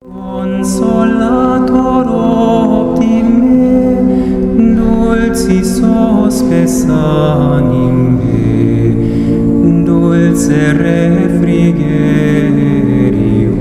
Consolator optime, dulcis hospes anime, dulce refrigerio.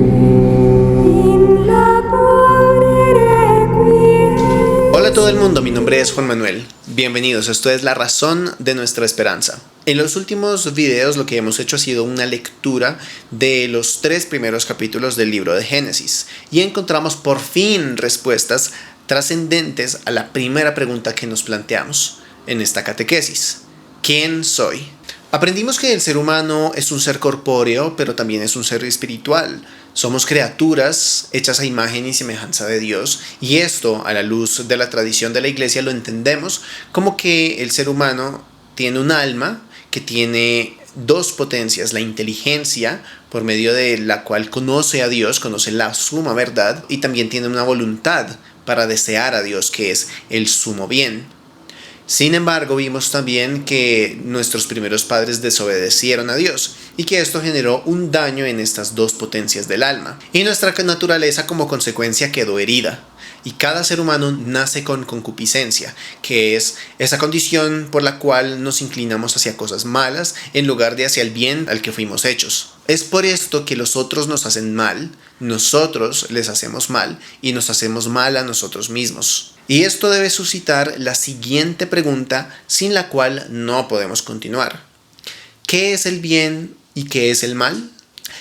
In labore requiem. Hola a todo el mundo, mi nombre es Juan Manuel. Bienvenidos, esto es La Razón de Nuestra Esperanza. En los últimos videos lo que hemos hecho ha sido una lectura de los 3 primeros capítulos del libro de Génesis y encontramos por fin respuestas trascendentes a la primera pregunta que nos planteamos en esta catequesis. ¿Quién soy? Aprendimos que el ser humano es un ser corpóreo, pero también es un ser espiritual. Somos criaturas hechas a imagen y semejanza de Dios, y esto, a la luz de la tradición de la Iglesia, lo entendemos como que el ser humano tiene un alma que tiene 2 potencias: la inteligencia, por medio de la cual conoce a Dios, conoce la suma verdad, y también tiene una voluntad para desear a Dios, que es el sumo bien. Sin embargo, vimos también que nuestros primeros padres desobedecieron a Dios y que esto generó un daño en estas 2 potencias del alma. Y nuestra naturaleza como consecuencia quedó herida. Y cada ser humano nace con concupiscencia, que es esa condición por la cual nos inclinamos hacia cosas malas en lugar de hacia el bien al que fuimos hechos. Es por esto que los otros nos hacen mal, nosotros les hacemos mal y nos hacemos mal a nosotros mismos. Y esto debe suscitar la siguiente pregunta, sin la cual no podemos continuar. ¿Qué es el bien y qué es el mal?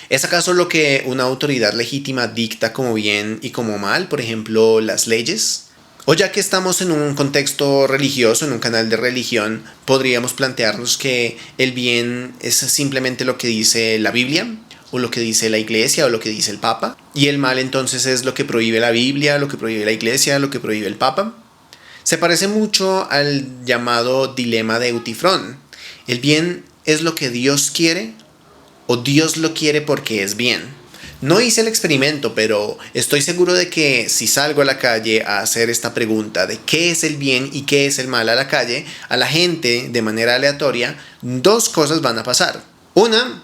¿Es acaso lo que una autoridad legítima dicta como bien y como mal, por ejemplo, las leyes? O ya que estamos en un contexto religioso, en un canal de religión, podríamos plantearnos que el bien es simplemente lo que dice la Biblia, o lo que dice la Iglesia, o lo que dice el Papa, y el mal entonces es lo que prohíbe la Biblia, lo que prohíbe la Iglesia, lo que prohíbe el Papa. Se parece mucho al llamado dilema de Eutifrón. ¿El bien es lo que Dios quiere o Dios lo quiere porque es bien? No hice el experimento, pero estoy seguro de que si salgo a la calle a hacer esta pregunta de qué es el bien y qué es el mal a la calle, a la gente de manera aleatoria, 2 cosas van a pasar. Una,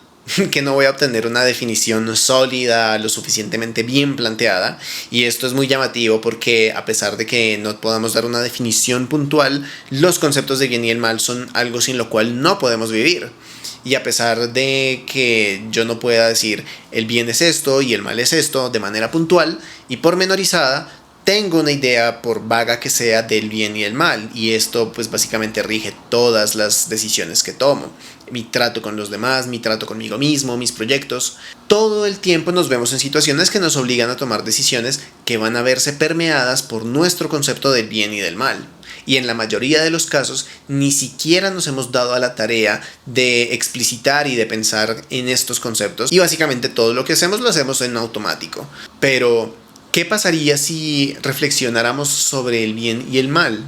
que no voy a obtener una definición sólida, lo suficientemente bien planteada, y esto es muy llamativo porque a pesar de que no podamos dar una definición puntual, los conceptos de bien y el mal son algo sin lo cual no podemos vivir. Y a pesar de que yo no pueda decir el bien es esto y el mal es esto de manera puntual y pormenorizada, tengo una idea, por vaga que sea, del bien y el mal, y esto pues básicamente rige todas las decisiones que tomo. Mi trato con los demás, mi trato conmigo mismo, mis proyectos. Todo el tiempo nos vemos en situaciones que nos obligan a tomar decisiones que van a verse permeadas por nuestro concepto del bien y del mal. Y en la mayoría de los casos ni siquiera nos hemos dado a la tarea de explicitar y de pensar en estos conceptos, y básicamente todo lo que hacemos lo hacemos en automático. Pero ¿qué pasaría si reflexionáramos sobre el bien y el mal?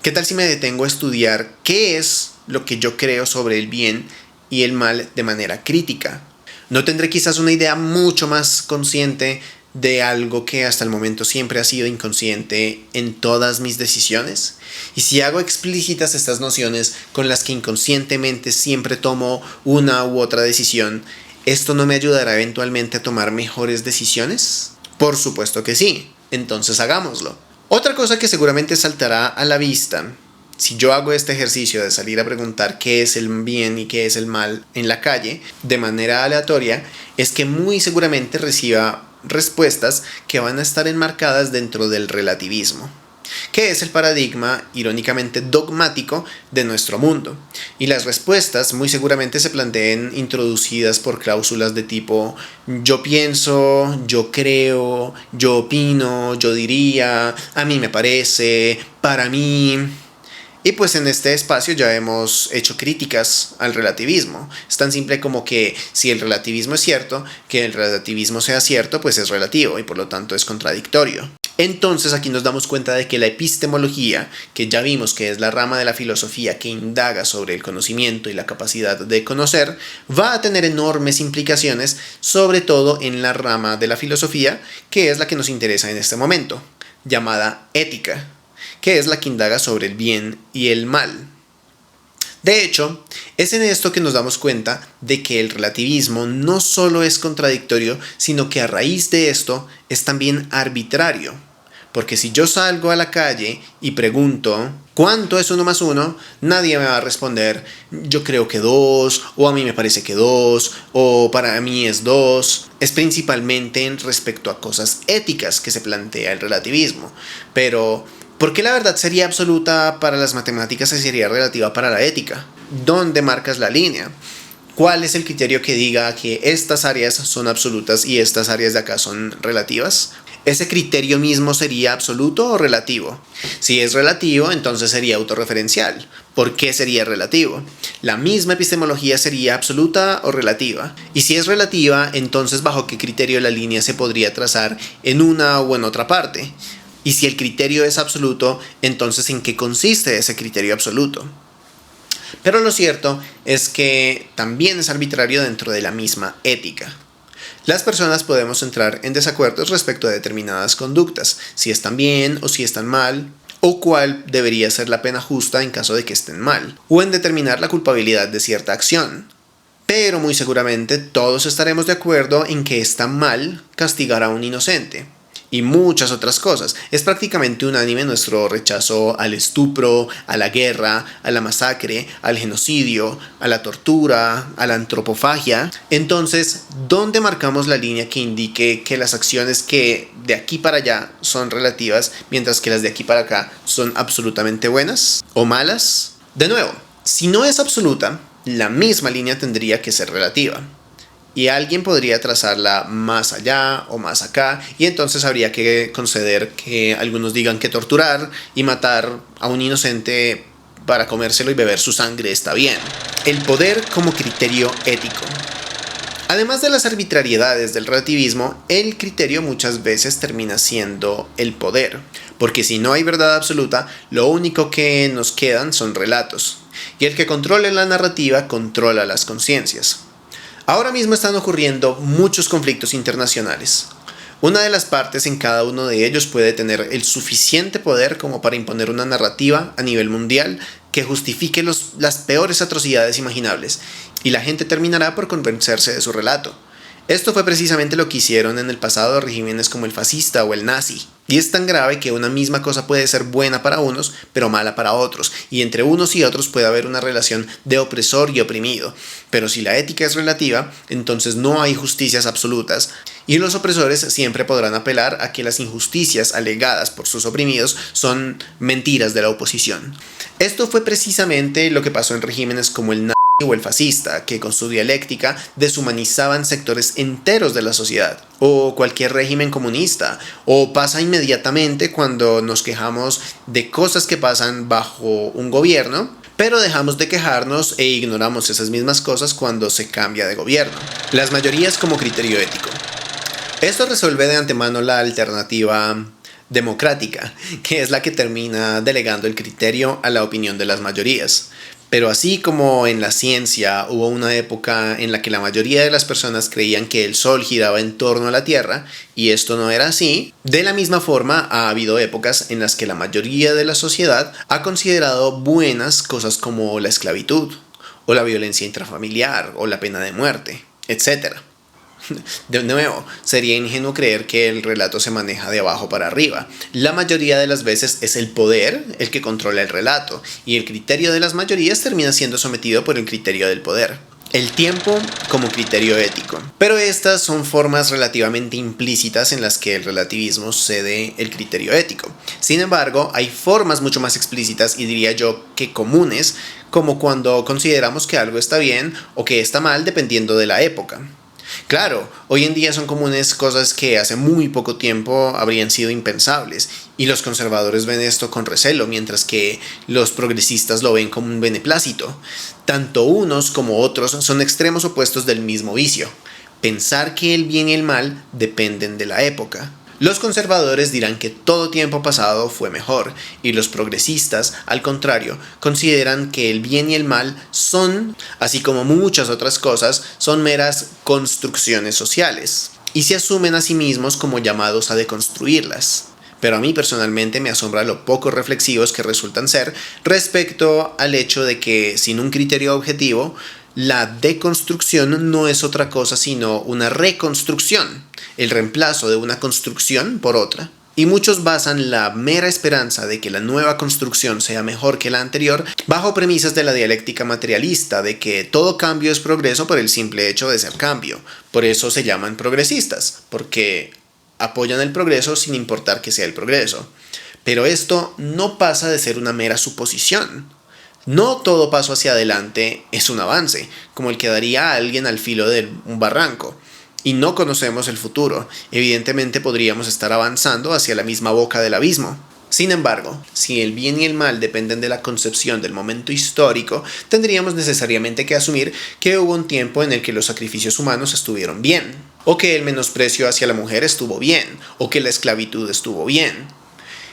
¿Qué tal si me detengo a estudiar qué es lo que yo creo sobre el bien y el mal de manera crítica? ¿No tendré quizás una idea mucho más consciente de algo que hasta el momento siempre ha sido inconsciente en todas mis decisiones? Y si hago explícitas estas nociones con las que inconscientemente siempre tomo una u otra decisión, ¿esto no me ayudará eventualmente a tomar mejores decisiones? Por supuesto que sí, entonces hagámoslo. Otra cosa que seguramente saltará a la vista si yo hago este ejercicio de salir a preguntar qué es el bien y qué es el mal en la calle de manera aleatoria, es que muy seguramente reciba respuestas que van a estar enmarcadas dentro del relativismo, que es el paradigma irónicamente dogmático de nuestro mundo. Y las respuestas muy seguramente se planteen introducidas por cláusulas de tipo yo pienso, yo creo, yo opino, yo diría, a mí me parece, para mí. Y pues en este espacio ya hemos hecho críticas al relativismo. Es tan simple como que si el relativismo es cierto, que el relativismo sea cierto, pues es relativo y por lo tanto es contradictorio. Entonces aquí nos damos cuenta de que la epistemología, que ya vimos que es la rama de la filosofía que indaga sobre el conocimiento y la capacidad de conocer, va a tener enormes implicaciones, sobre todo en la rama de la filosofía, que es la que nos interesa en este momento, llamada ética, que es la que indaga sobre el bien y el mal. De hecho, es en esto que nos damos cuenta de que el relativismo no solo es contradictorio, sino que a raíz de esto es también arbitrario. Porque si yo salgo a la calle y pregunto ¿cuánto es 1 más 1? Nadie me va a responder yo creo que 2, o a mí me parece que 2, o para mí es 2. Es principalmente en respecto a cosas éticas que se plantea el relativismo. Pero ¿por qué la verdad sería absoluta para las matemáticas y sería relativa para la ética? ¿Dónde marcas la línea? ¿Cuál es el criterio que diga que estas áreas son absolutas y estas áreas de acá son relativas? ¿Ese criterio mismo sería absoluto o relativo? Si es relativo, entonces sería autorreferencial. ¿Por qué sería relativo? ¿La misma epistemología sería absoluta o relativa? Y si es relativa, entonces ¿bajo qué criterio la línea se podría trazar en una o en otra parte? Y si el criterio es absoluto, entonces ¿en qué consiste ese criterio absoluto? Pero lo cierto es que también es arbitrario dentro de la misma ética. Las personas podemos entrar en desacuerdos respecto a determinadas conductas, si están bien o si están mal, o cuál debería ser la pena justa en caso de que estén mal, o en determinar la culpabilidad de cierta acción. Pero muy seguramente todos estaremos de acuerdo en que está mal castigar a un inocente. Y muchas otras cosas. Es prácticamente unánime nuestro rechazo al estupro, a la guerra, a la masacre, al genocidio, a la tortura, a la antropofagia. Entonces, ¿dónde marcamos la línea que indique que las acciones que de aquí para allá son relativas, mientras que las de aquí para acá son absolutamente buenas o malas? De nuevo, si no es absoluta, la misma línea tendría que ser relativa. Y alguien podría trazarla más allá o más acá, y entonces habría que conceder que algunos digan que torturar y matar a un inocente para comérselo y beber su sangre está bien. El poder como criterio ético. Además de las arbitrariedades del relativismo, el criterio muchas veces termina siendo el poder, porque si no hay verdad absoluta, lo único que nos quedan son relatos, y el que controle la narrativa controla las conciencias. Ahora mismo están ocurriendo muchos conflictos internacionales. Una de las partes en cada uno de ellos puede tener el suficiente poder como para imponer una narrativa a nivel mundial que justifique las peores atrocidades imaginables, y la gente terminará por convencerse de su relato. Esto fue precisamente lo que hicieron en el pasado regímenes como el fascista o el nazi. Y es tan grave que una misma cosa puede ser buena para unos, pero mala para otros. Y entre unos y otros puede haber una relación de opresor y oprimido. Pero si la ética es relativa, entonces no hay justicias absolutas. Y los opresores siempre podrán apelar a que las injusticias alegadas por sus oprimidos son mentiras de la oposición. Esto fue precisamente lo que pasó en regímenes como el nazi o el fascista, que con su dialéctica deshumanizaban sectores enteros de la sociedad, o cualquier régimen comunista, o pasa inmediatamente cuando nos quejamos de cosas que pasan bajo un gobierno, pero dejamos de quejarnos e ignoramos esas mismas cosas cuando se cambia de gobierno. Las mayorías como criterio ético. Esto resuelve de antemano la alternativa democrática, que es la que termina delegando el criterio a la opinión de las mayorías. Pero así como en la ciencia hubo una época en la que la mayoría de las personas creían que el Sol giraba en torno a la Tierra, y esto no era así, de la misma forma ha habido épocas en las que la mayoría de la sociedad ha considerado buenas cosas como la esclavitud, o la violencia intrafamiliar, o la pena de muerte, etc. De nuevo, sería ingenuo creer que el relato se maneja de abajo para arriba. La mayoría de las veces es el poder el que controla el relato, y el criterio de las mayorías termina siendo sometido por el criterio del poder. El tiempo como criterio ético. Pero estas son formas relativamente implícitas en las que el relativismo cede el criterio ético. Sin embargo, hay formas mucho más explícitas y diría yo que comunes, como cuando consideramos que algo está bien o que está mal dependiendo de la época. Claro, hoy en día son comunes cosas que hace muy poco tiempo habrían sido impensables, y los conservadores ven esto con recelo, mientras que los progresistas lo ven como un beneplácito. Tanto unos como otros son extremos opuestos del mismo vicio: pensar que el bien y el mal dependen de la época. Los conservadores dirán que todo tiempo pasado fue mejor, y los progresistas, al contrario, consideran que el bien y el mal son, así como muchas otras cosas, son meras construcciones sociales, y se asumen a sí mismos como llamados a deconstruirlas. pero a mí personalmente me asombra lo poco reflexivos que resultan ser respecto al hecho de que sin un criterio objetivo, la deconstrucción no es otra cosa sino una reconstrucción, el reemplazo de una construcción por otra. Y muchos basan la mera esperanza de que la nueva construcción sea mejor que la anterior bajo premisas de la dialéctica materialista, de que todo cambio es progreso por el simple hecho de ser cambio. Por eso se llaman progresistas, porque apoyan el progreso sin importar que sea el progreso. Pero esto no pasa de ser una mera suposición. No todo paso hacia adelante es un avance, como el que daría a alguien al filo de un barranco. Y no conocemos el futuro. Evidentemente podríamos estar avanzando hacia la misma boca del abismo. Sin embargo, si el bien y el mal dependen de la concepción del momento histórico, tendríamos necesariamente que asumir que hubo un tiempo en el que los sacrificios humanos estuvieron bien, o que el menosprecio hacia la mujer estuvo bien, o que la esclavitud estuvo bien.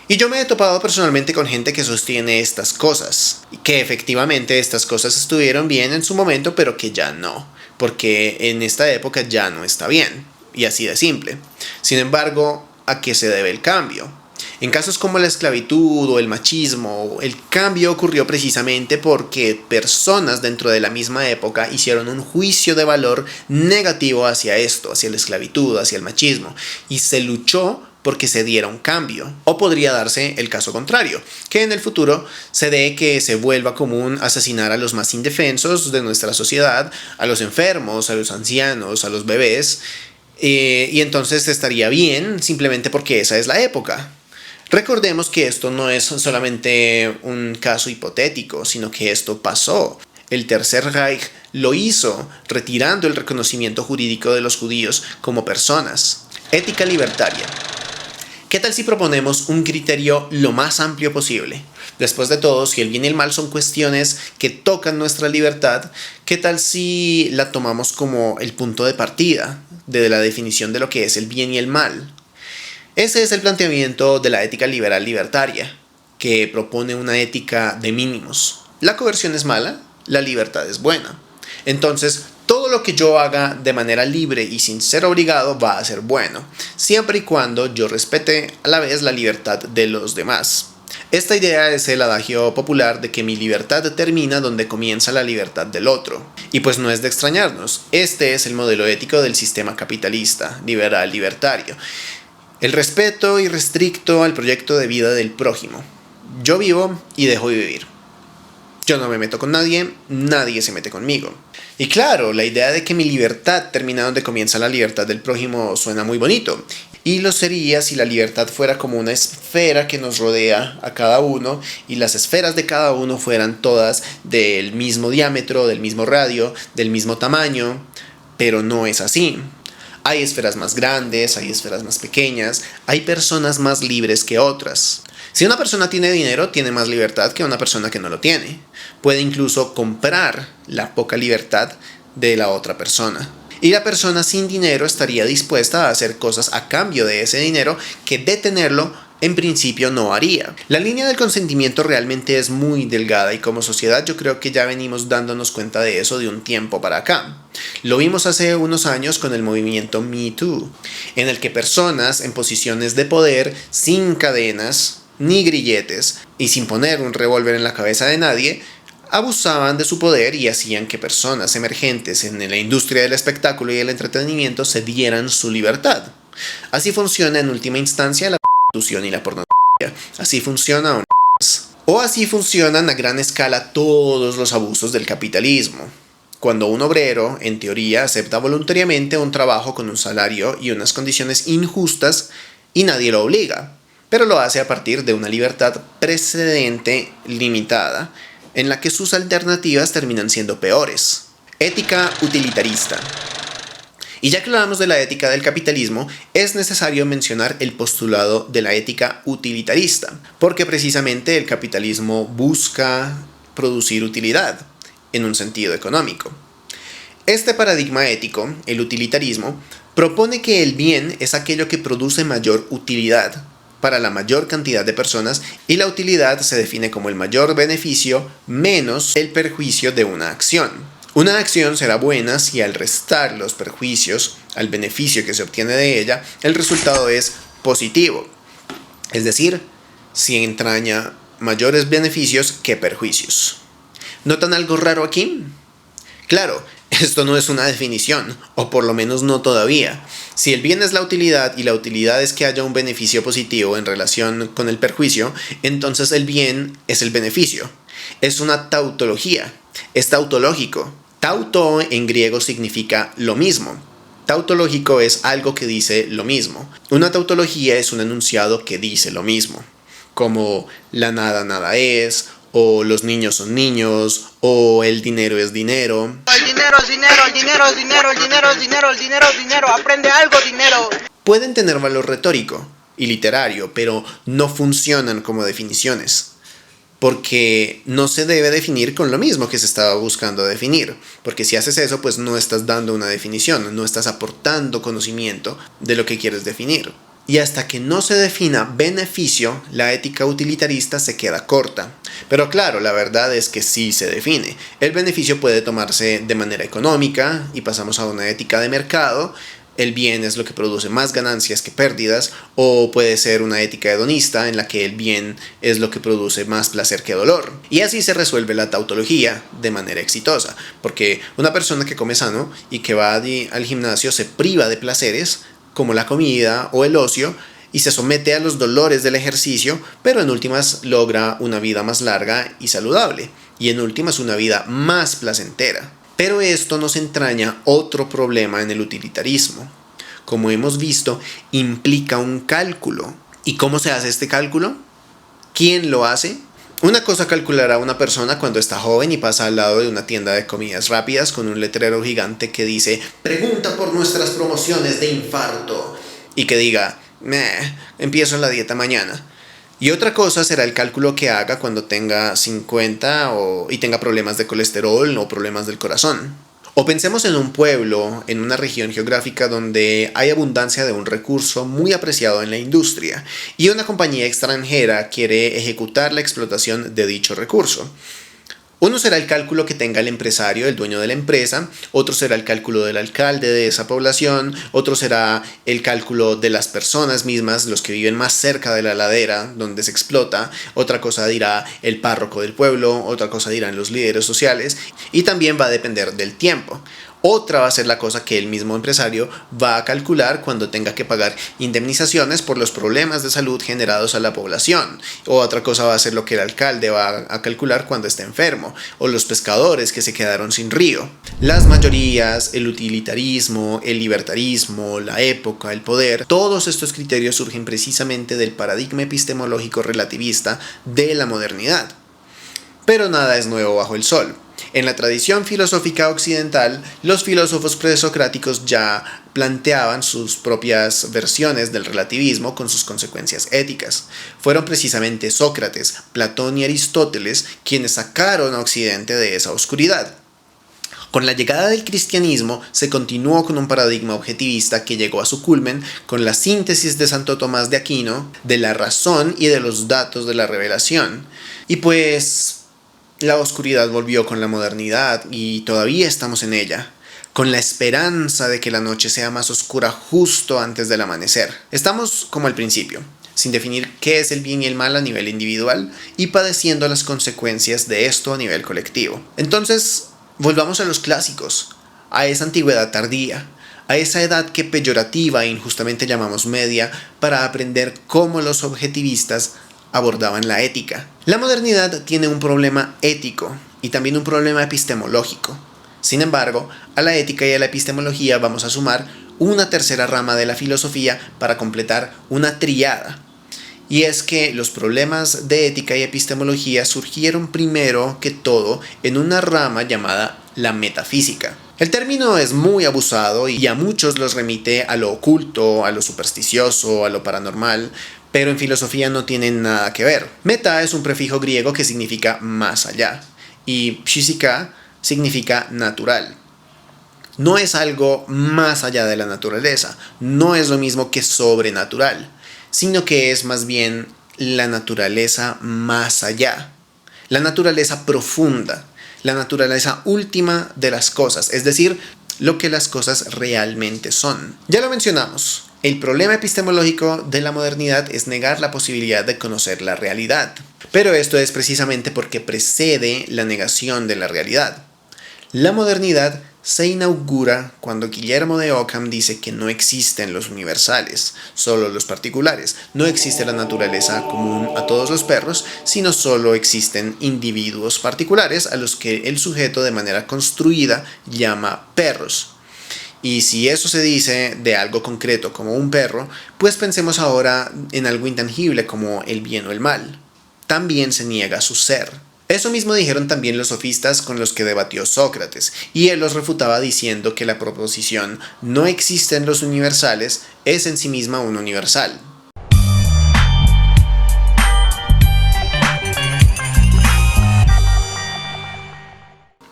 Y yo me he topado personalmente con gente que sostiene estas cosas, que efectivamente estas cosas estuvieron bien en su momento, pero que ya no, porque en esta época ya no está bien, y así de simple. Sin embargo, ¿a qué se debe el cambio? En casos como la esclavitud o el machismo, el cambio ocurrió precisamente porque personas dentro de la misma época hicieron un juicio de valor negativo hacia esto, hacia la esclavitud, hacia el machismo, y se luchó porque se diera un cambio. O podría darse el caso contrario, que en el futuro se dé que se vuelva común asesinar a los más indefensos de nuestra sociedad, a los enfermos, a los ancianos, a los bebés, y entonces estaría bien simplemente porque esa es la época. Recordemos que esto no es solamente un caso hipotético, sino que esto pasó. El Tercer Reich lo hizo, retirando el reconocimiento jurídico de los judíos como personas. Ética libertaria. ¿Qué tal si proponemos un criterio lo más amplio posible? Después de todo, si el bien y el mal son cuestiones que tocan nuestra libertad, ¿qué tal si la tomamos como el punto de partida de la definición de lo que es el bien y el mal? Ese es el planteamiento de la ética liberal libertaria, que propone una ética de mínimos. La coerción es mala, la libertad es buena. Entonces, todo lo que yo haga de manera libre y sin ser obligado va a ser bueno, siempre y cuando yo respete a la vez la libertad de los demás. Esta idea es el adagio popular de que mi libertad termina donde comienza la libertad del otro. Y pues no es de extrañarnos, este es el modelo ético del sistema capitalista, liberal, libertario. El respeto irrestricto al proyecto de vida del prójimo. Yo vivo y dejo vivir. Yo no me meto con nadie, nadie se mete conmigo. Y claro, la idea de que mi libertad termina donde comienza la libertad del prójimo suena muy bonito. Y lo sería si la libertad fuera como una esfera que nos rodea a cada uno y las esferas de cada uno fueran todas del mismo diámetro, del mismo radio, del mismo tamaño, pero no es así. Hay esferas más grandes, hay esferas más pequeñas, hay personas más libres que otras. Si una persona tiene dinero, tiene más libertad que una persona que no lo tiene. Puede incluso comprar la poca libertad de la otra persona. Y la persona sin dinero estaría dispuesta a hacer cosas a cambio de ese dinero que de tenerlo en principio no haría. La línea del consentimiento realmente es muy delgada y como sociedad yo creo que ya venimos dándonos cuenta de eso de un tiempo para acá. Lo vimos hace unos años con el movimiento Me Too, en el que personas en posiciones de poder, sin cadenas ni grilletes y sin poner un revólver en la cabeza de nadie, abusaban de su poder y hacían que personas emergentes en la industria del espectáculo y el entretenimiento se dieran su libertad. Así funciona en última instancia la prostitución y la pornografía. Así funciona o así funcionan a gran escala todos los abusos del capitalismo. Cuando un obrero, en teoría, acepta voluntariamente un trabajo con un salario y unas condiciones injustas y nadie lo obliga, pero lo hace a partir de una libertad precedente limitada, en la que sus alternativas terminan siendo peores. Ética utilitarista. Y ya que hablamos de la ética del capitalismo, es necesario mencionar el postulado de la ética utilitarista, porque precisamente el capitalismo busca producir utilidad, en un sentido económico. Este paradigma ético, el utilitarismo, propone que el bien es aquello que produce mayor utilidad para la mayor cantidad de personas y la utilidad se define como el mayor beneficio menos el perjuicio de una acción. Una acción será buena si al restar los perjuicios al beneficio que se obtiene de ella, el resultado es positivo. Es decir, si entraña mayores beneficios que perjuicios. ¿Notan algo raro aquí? Claro, esto no es una definición, o por lo menos no todavía. Si el bien es la utilidad y la utilidad es que haya un beneficio positivo en relación con el perjuicio, entonces el bien es el beneficio. Es una tautología, es tautológico. Tauto en griego significa lo mismo. Tautológico es algo que dice lo mismo. Una tautología es un enunciado que dice lo mismo, como la nada nada es, o los niños son niños, o el dinero es dinero. El dinero es dinero, el dinero es dinero, el dinero es dinero, el dinero es dinero, aprende algo, dinero. Pueden tener valor retórico y literario, pero no funcionan como definiciones, porque no se debe definir con lo mismo que se estaba buscando definir, porque si haces eso, pues no estás dando una definición, no estás aportando conocimiento de lo que quieres definir. Y hasta que no se defina beneficio, la ética utilitarista se queda corta. Pero claro, la verdad es que sí se define. El beneficio puede tomarse de manera económica y pasamos a una ética de mercado. El bien es lo que produce más ganancias que pérdidas, o puede ser una ética hedonista en la que el bien es lo que produce más placer que dolor. Y así se resuelve la tautología de manera exitosa, porque una persona que come sano y que va al gimnasio se priva de placeres como la comida o el ocio, y se somete a los dolores del ejercicio, pero en últimas logra una vida más larga y saludable, y en últimas una vida más placentera. Pero esto nos entraña otro problema en el utilitarismo. Como hemos visto, implica un cálculo. ¿Y cómo se hace este cálculo? ¿Quién lo hace? Una cosa calculará una persona cuando está joven y pasa al lado de una tienda de comidas rápidas con un letrero gigante que dice "Pregunta por nuestras promociones de infarto", y que diga empiezo la dieta mañana. Y otra cosa será el cálculo que haga cuando tenga 50 y tenga problemas de colesterol o problemas del corazón. O pensemos en un pueblo, en una región geográfica donde hay abundancia de un recurso muy apreciado en la industria y una compañía extranjera quiere ejecutar la explotación de dicho recurso. Uno será el cálculo que tenga el empresario, el dueño de la empresa, otro será el cálculo del alcalde de esa población, otro será el cálculo de las personas mismas, los que viven más cerca de la ladera donde se explota, otra cosa dirá el párroco del pueblo, otra cosa dirán los líderes sociales, y también va a depender del tiempo. Otra va a ser la cosa que el mismo empresario va a calcular cuando tenga que pagar indemnizaciones por los problemas de salud generados a la población. O otra cosa va a ser lo que el alcalde va a calcular cuando esté enfermo. O los pescadores que se quedaron sin río. Las mayorías, el utilitarismo, el libertarismo, la época, el poder, todos estos criterios surgen precisamente del paradigma epistemológico relativista de la modernidad. Pero nada es nuevo bajo el sol. En la tradición filosófica occidental, los filósofos presocráticos ya planteaban sus propias versiones del relativismo con sus consecuencias éticas. Fueron precisamente Sócrates, Platón y Aristóteles quienes sacaron a Occidente de esa oscuridad. Con la llegada del cristianismo se continuó con un paradigma objetivista que llegó a su culmen con la síntesis de Santo Tomás de Aquino de la razón y de los datos de la revelación. Y pues la oscuridad volvió con la modernidad y todavía estamos en ella, con la esperanza de que la noche sea más oscura justo antes del amanecer. Estamos como al principio, sin definir qué es el bien y el mal a nivel individual y padeciendo las consecuencias de esto a nivel colectivo. Entonces, volvamos a los clásicos, a esa antigüedad tardía, a esa edad que peyorativa e injustamente llamamos media, para aprender cómo los objetivistas abordaban la ética. La modernidad tiene un problema ético y también un problema epistemológico. Sin embargo, a la ética y a la epistemología vamos a sumar una tercera rama de la filosofía para completar una tríada. Y es que los problemas de ética y epistemología surgieron primero que todo en una rama llamada la metafísica. El término es muy abusado y a muchos los remite a lo oculto, a lo supersticioso, a lo paranormal, pero en filosofía no tienen nada que ver. Meta es un prefijo griego que significa más allá, y physica significa natural. No es algo más allá de la naturaleza, no es lo mismo que sobrenatural, sino que es más bien la naturaleza más allá, la naturaleza profunda, la naturaleza última de las cosas, es decir, lo que las cosas realmente son. Ya lo mencionamos, El problema epistemológico de la modernidad es negar la posibilidad de conocer la realidad. Pero esto es precisamente porque precede la negación de la realidad. La modernidad se inaugura cuando Guillermo de Ockham dice que no existen los universales, solo los particulares. No existe la naturaleza común a todos los perros, sino solo existen individuos particulares a los que el sujeto de manera construida llama perros. Y si eso se dice de algo concreto como un perro, pues pensemos ahora en algo intangible como el bien o el mal. También se niega su ser. Eso mismo dijeron también los sofistas con los que debatió Sócrates, y él los refutaba diciendo que la proposición "no existen los universales" es en sí misma un universal.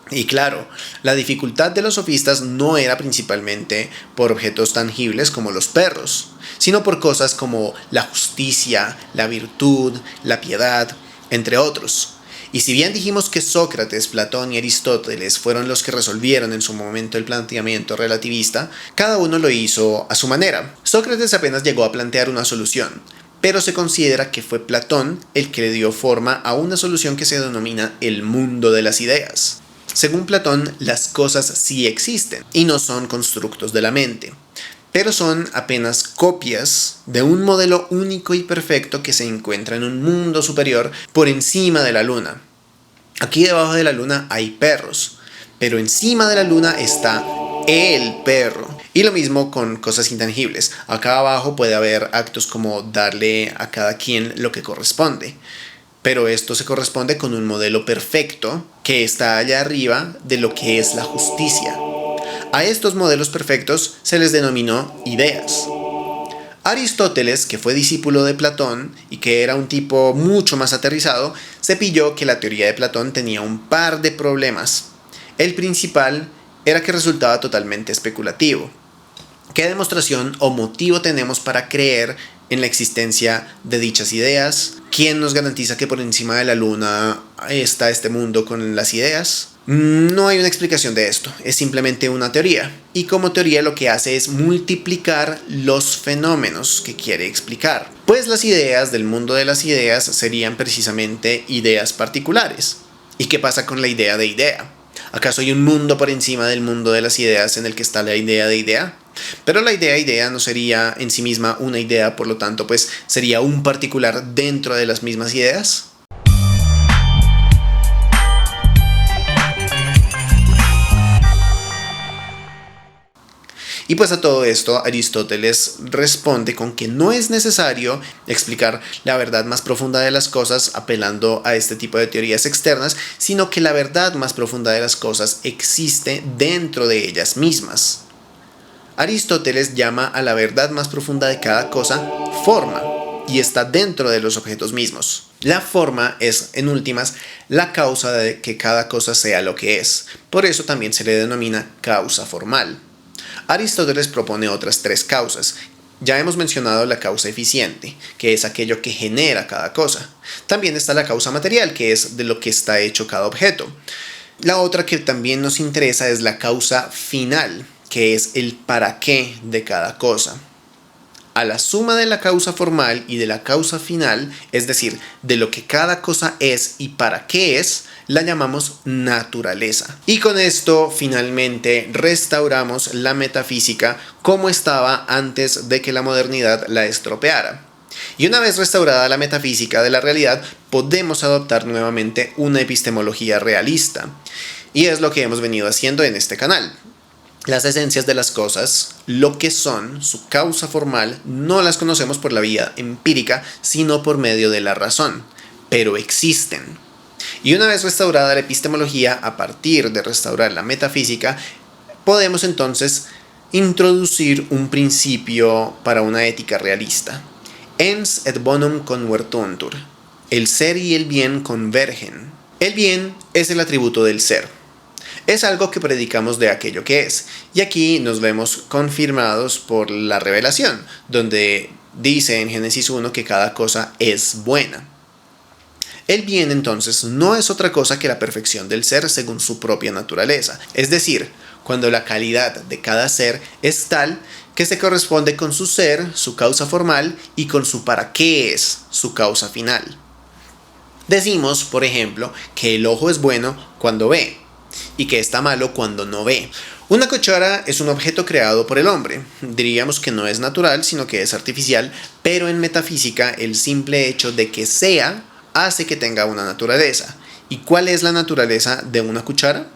Y claro, la dificultad de los sofistas no era principalmente por objetos tangibles como los perros, sino por cosas como la justicia, la virtud, la piedad, entre otros. Y si bien dijimos que Sócrates, Platón y Aristóteles fueron los que resolvieron en su momento el planteamiento relativista, cada uno lo hizo a su manera. Sócrates apenas llegó a plantear una solución, pero se considera que fue Platón el que le dio forma a una solución que se denomina el mundo de las ideas. Según Platón, las cosas sí existen y no son constructos de la mente, pero son apenas copias de un modelo único y perfecto que se encuentra en un mundo superior por encima de la luna. Aquí debajo de la luna hay perros, pero encima de la luna está el perro. Y lo mismo con cosas intangibles. Acá abajo puede haber actos como darle a cada quien lo que corresponde. Pero esto se corresponde con un modelo perfecto que está allá arriba de lo que es la justicia. A estos modelos perfectos se les denominó ideas. Aristóteles, que fue discípulo de Platón y que era un tipo mucho más aterrizado, se pilló que la teoría de Platón tenía un par de problemas. El principal era que resultaba totalmente especulativo. ¿Qué demostración o motivo tenemos para creer en la existencia de dichas ideas? ¿Quién nos garantiza que por encima de la luna está este mundo con las ideas? No hay una explicación de esto, es simplemente una teoría. Y como teoría lo que hace es multiplicar los fenómenos que quiere explicar. Pues las ideas del mundo de las ideas serían precisamente ideas particulares. ¿Y qué pasa con la idea de idea? ¿Acaso hay un mundo por encima del mundo de las ideas en el que está la idea de idea? Pero la idea no sería en sí misma una idea, por lo tanto, pues sería un particular dentro de las mismas ideas. Y pues a todo esto Aristóteles responde con que no es necesario explicar la verdad más profunda de las cosas apelando a este tipo de teorías externas, sino que la verdad más profunda de las cosas existe dentro de ellas mismas. Aristóteles llama a la verdad más profunda de cada cosa forma, y está dentro de los objetos mismos. La forma es, en últimas, la causa de que cada cosa sea lo que es. Por eso también se le denomina causa formal. Aristóteles propone otras tres causas. Ya hemos mencionado la causa eficiente, que es aquello que genera cada cosa. También está la causa material, que es de lo que está hecho cada objeto. La otra que también nos interesa es la causa final, que es el para qué de cada cosa. A la suma de la causa formal y de la causa final, es decir, de lo que cada cosa es y para qué es, la llamamos naturaleza. Y con esto finalmente restauramos la metafísica como estaba antes de que la modernidad la estropeara. Y una vez restaurada la metafísica de la realidad, podemos adoptar nuevamente una epistemología realista. Y es lo que hemos venido haciendo en este canal. Las esencias de las cosas, lo que son, su causa formal, no las conocemos por la vía empírica, sino por medio de la razón, pero existen. Y una vez restaurada la epistemología, a partir de restaurar la metafísica, podemos entonces introducir un principio para una ética realista. Ens et bonum convertuntur. El ser y el bien convergen. El bien es el atributo del ser. Es algo que predicamos de aquello que es. Y aquí nos vemos confirmados por la revelación, donde dice en Génesis 1 que cada cosa es buena. El bien entonces no es otra cosa que la perfección del ser según su propia naturaleza. Es decir, cuando la calidad de cada ser es tal que se corresponde con su ser, su causa formal, y con su para qué es, su causa final. Decimos, por ejemplo, que el ojo es bueno cuando ve y que está malo cuando no ve. Una cuchara es un objeto creado por el hombre. Diríamos que no es natural, sino que es artificial, pero en metafísica el simple hecho de que sea hace que tenga una naturaleza. ¿Y cuál es la naturaleza de una cuchara?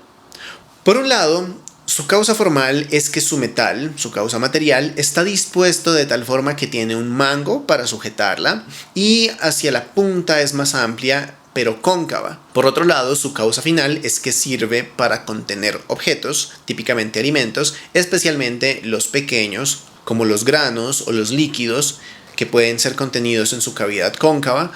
Por un lado, su causa formal es que su metal, su causa material, está dispuesto de tal forma que tiene un mango para sujetarla y hacia la punta es más amplia pero cóncava. Por otro lado, su causa final es que sirve para contener objetos, típicamente alimentos, especialmente los pequeños, como los granos o los líquidos, que pueden ser contenidos en su cavidad cóncava,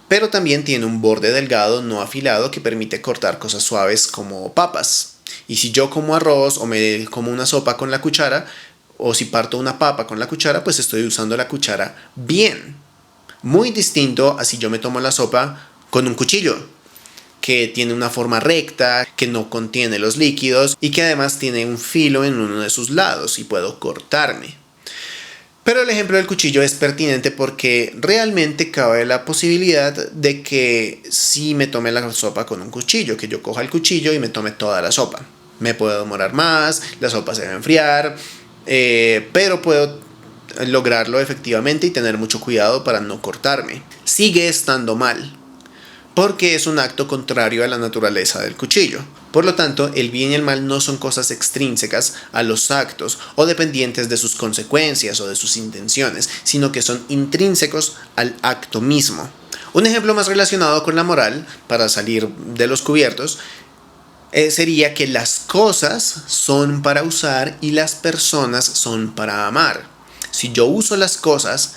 pero también tiene un borde delgado no afilado que permite cortar cosas suaves como papas. Y si yo como arroz o me como una sopa con la cuchara, o si parto una papa con la cuchara, pues estoy usando la cuchara bien. Muy distinto a si yo me tomo la sopa con un cuchillo, que tiene una forma recta, que no contiene los líquidos y que además tiene un filo en uno de sus lados y puedo cortarme. Pero el ejemplo del cuchillo es pertinente porque realmente cabe la posibilidad de que si me tome la sopa con un cuchillo, que yo coja el cuchillo y me tome toda la sopa. Me puedo demorar más, la sopa se va a enfriar, pero puedo lograrlo efectivamente y tener mucho cuidado para no cortarme. Sigue estando mal, porque es un acto contrario a la naturaleza del cuchillo. Por lo tanto, el bien y el mal no son cosas extrínsecas a los actos o dependientes de sus consecuencias o de sus intenciones, sino que son intrínsecos al acto mismo. Un ejemplo más relacionado con la moral, para salir de los cubiertos, sería que las cosas son para usar y las personas son para amar. Si yo uso las cosas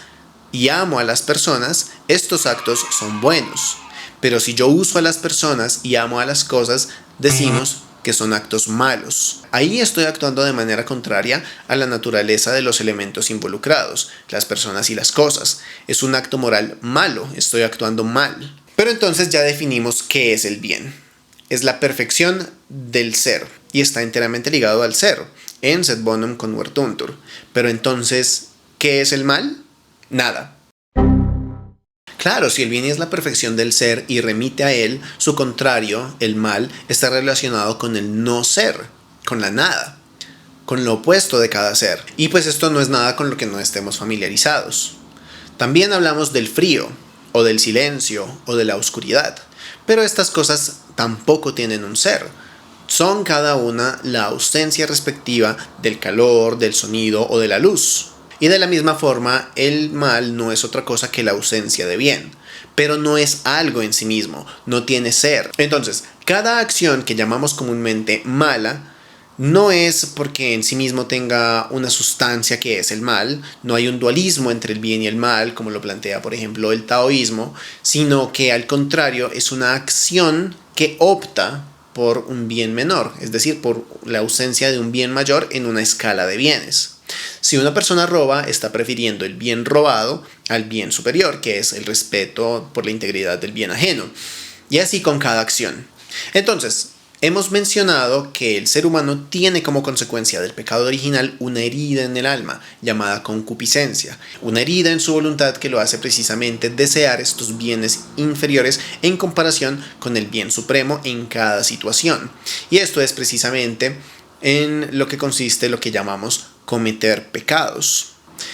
y amo a las personas, estos actos son buenos. Pero si yo uso a las personas y amo a las cosas, decimos que son actos malos. Ahí estoy actuando de manera contraria a la naturaleza de los elementos involucrados, las personas y las cosas. Es un acto moral malo, estoy actuando mal. Pero entonces ya definimos qué es el bien. Es la perfección del ser y está enteramente ligado al ser, en sed bonum convertuntur. Pero entonces, ¿qué es el mal? Nada. Claro, si el bien es la perfección del ser y remite a él, su contrario, el mal, está relacionado con el no ser, con la nada, con lo opuesto de cada ser. Y pues esto no es nada con lo que no estemos familiarizados. También hablamos del frío, o del silencio, o de la oscuridad. Pero estas cosas tampoco tienen un ser. Son cada una la ausencia respectiva del calor, del sonido o de la luz. Y de la misma forma, el mal no es otra cosa que la ausencia de bien, pero no es algo en sí mismo, no tiene ser. Entonces, cada acción que llamamos comúnmente mala, no es porque en sí mismo tenga una sustancia que es el mal, no hay un dualismo entre el bien y el mal, como lo plantea por ejemplo el taoísmo, sino que al contrario es una acción que opta por un bien menor, es decir, por la ausencia de un bien mayor en una escala de bienes. Si una persona roba, está prefiriendo el bien robado al bien superior, que es el respeto por la integridad del bien ajeno. Y así con cada acción. Entonces, hemos mencionado que el ser humano tiene como consecuencia del pecado original una herida en el alma, llamada concupiscencia. Una herida en su voluntad que lo hace precisamente desear estos bienes inferiores en comparación con el bien supremo en cada situación. Y esto es precisamente en lo que consiste lo que llamamos cometer pecados.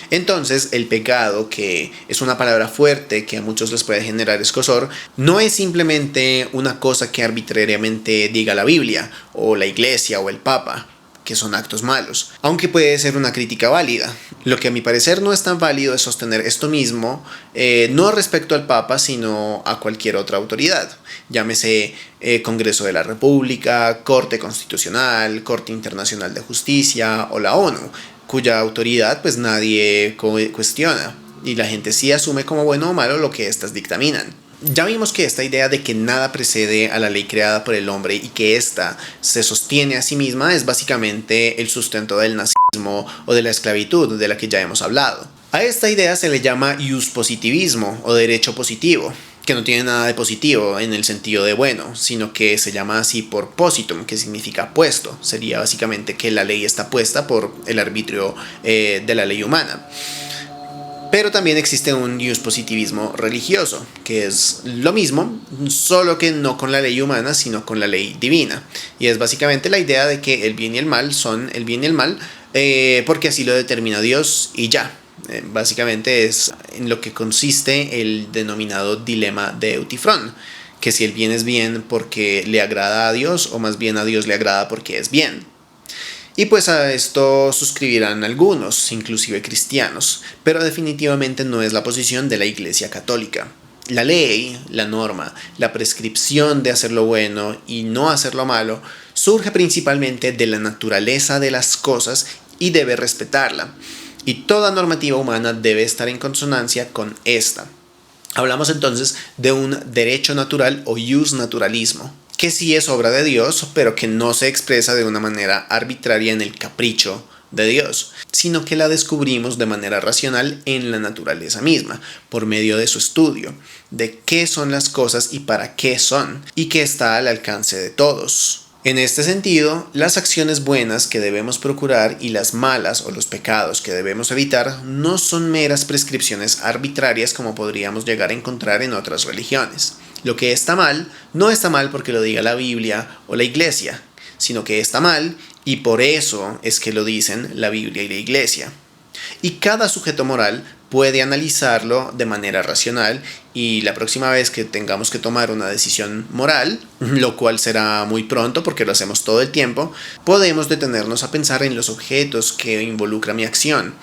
Entonces, el pecado, que es una palabra fuerte que a muchos les puede generar escozor, no es simplemente una cosa que arbitrariamente diga la Biblia, o la Iglesia, o el Papa, que son actos malos, aunque puede ser una crítica válida. Lo que a mi parecer no es tan válido es sostener esto mismo, no respecto al Papa, sino a cualquier otra autoridad, llámese Congreso de la República, Corte Constitucional, Corte Internacional de Justicia o la ONU, cuya autoridad pues nadie cuestiona y la gente sí asume como bueno o malo lo que éstas dictaminan. Ya vimos que esta idea de que nada precede a la ley creada por el hombre y que ésta se sostiene a sí misma es básicamente el sustento del nazismo o de la esclavitud de la que ya hemos hablado. A esta idea se le llama iuspositivismo o derecho positivo, que que no tiene nada de positivo en el sentido de bueno, sino que se llama así por positum, que significa puesto. Sería básicamente que la ley está puesta por el arbitrio de la ley humana. Pero también existe un positivismo religioso, que es lo mismo, solo que no con la ley humana, sino con la ley divina. Y es básicamente la idea de que el bien y el mal son el bien y el mal, porque así lo determina Dios y ya. Básicamente es en lo que consiste el denominado dilema de Eutifrón, que si el bien es bien porque le agrada a Dios, o más bien a Dios le agrada porque es bien. Y pues a esto suscribirán algunos, inclusive cristianos, pero definitivamente no es la posición de la Iglesia Católica. La ley, la norma, la prescripción de hacer lo bueno y no hacer lo malo surge principalmente de la naturaleza de las cosas y debe respetarla. Y toda normativa humana debe estar en consonancia con esta. Hablamos entonces de un derecho natural o jus naturalismo, que sí es obra de Dios, pero que no se expresa de una manera arbitraria en el capricho de Dios, sino que la descubrimos de manera racional en la naturaleza misma, por medio de su estudio, de qué son las cosas y para qué son, y que está al alcance de todos. En este sentido, las acciones buenas que debemos procurar y las malas o los pecados que debemos evitar no son meras prescripciones arbitrarias como podríamos llegar a encontrar en otras religiones. Lo que está mal no está mal porque lo diga la Biblia o la Iglesia, sino que está mal y por eso es que lo dicen la Biblia y la Iglesia. Y cada sujeto moral puede analizarlo de manera racional y la próxima vez que tengamos que tomar una decisión moral, lo cual será muy pronto porque lo hacemos todo el tiempo, podemos detenernos a pensar en los objetos que involucra mi acción.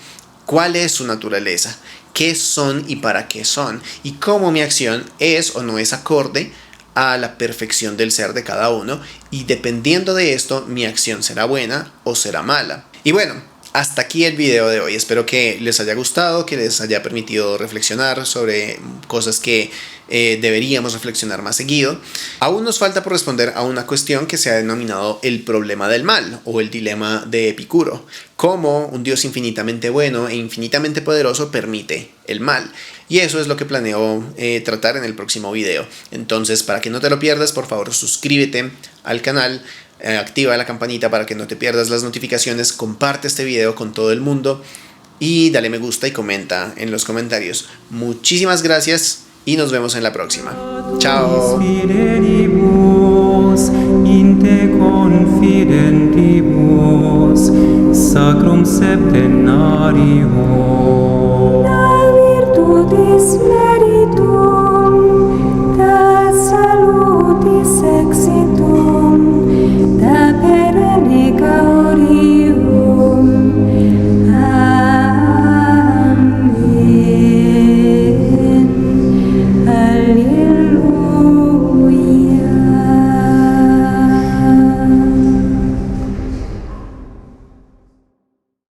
¿Cuál es su naturaleza? ¿Qué son y para qué son? Y cómo mi acción es o no es acorde a la perfección del ser de cada uno. Y dependiendo de esto, mi acción será buena o será mala. Y bueno, hasta aquí el video de hoy. Espero que les haya gustado, que les haya permitido reflexionar sobre cosas que deberíamos reflexionar más seguido. Aún nos falta por responder a una cuestión que se ha denominado el problema del mal o el dilema de Epicuro. Cómo un Dios infinitamente bueno e infinitamente poderoso permite el mal. Y eso es lo que planeo tratar en el próximo video. Entonces, para que no te lo pierdas, por favor suscríbete al canal. Activa la campanita para que no te pierdas las notificaciones, comparte este video con todo el mundo y dale me gusta y comenta en los comentarios. Muchísimas gracias y nos vemos en la próxima. Chao. In te confidentibus, sacrum septenario. Da virtutis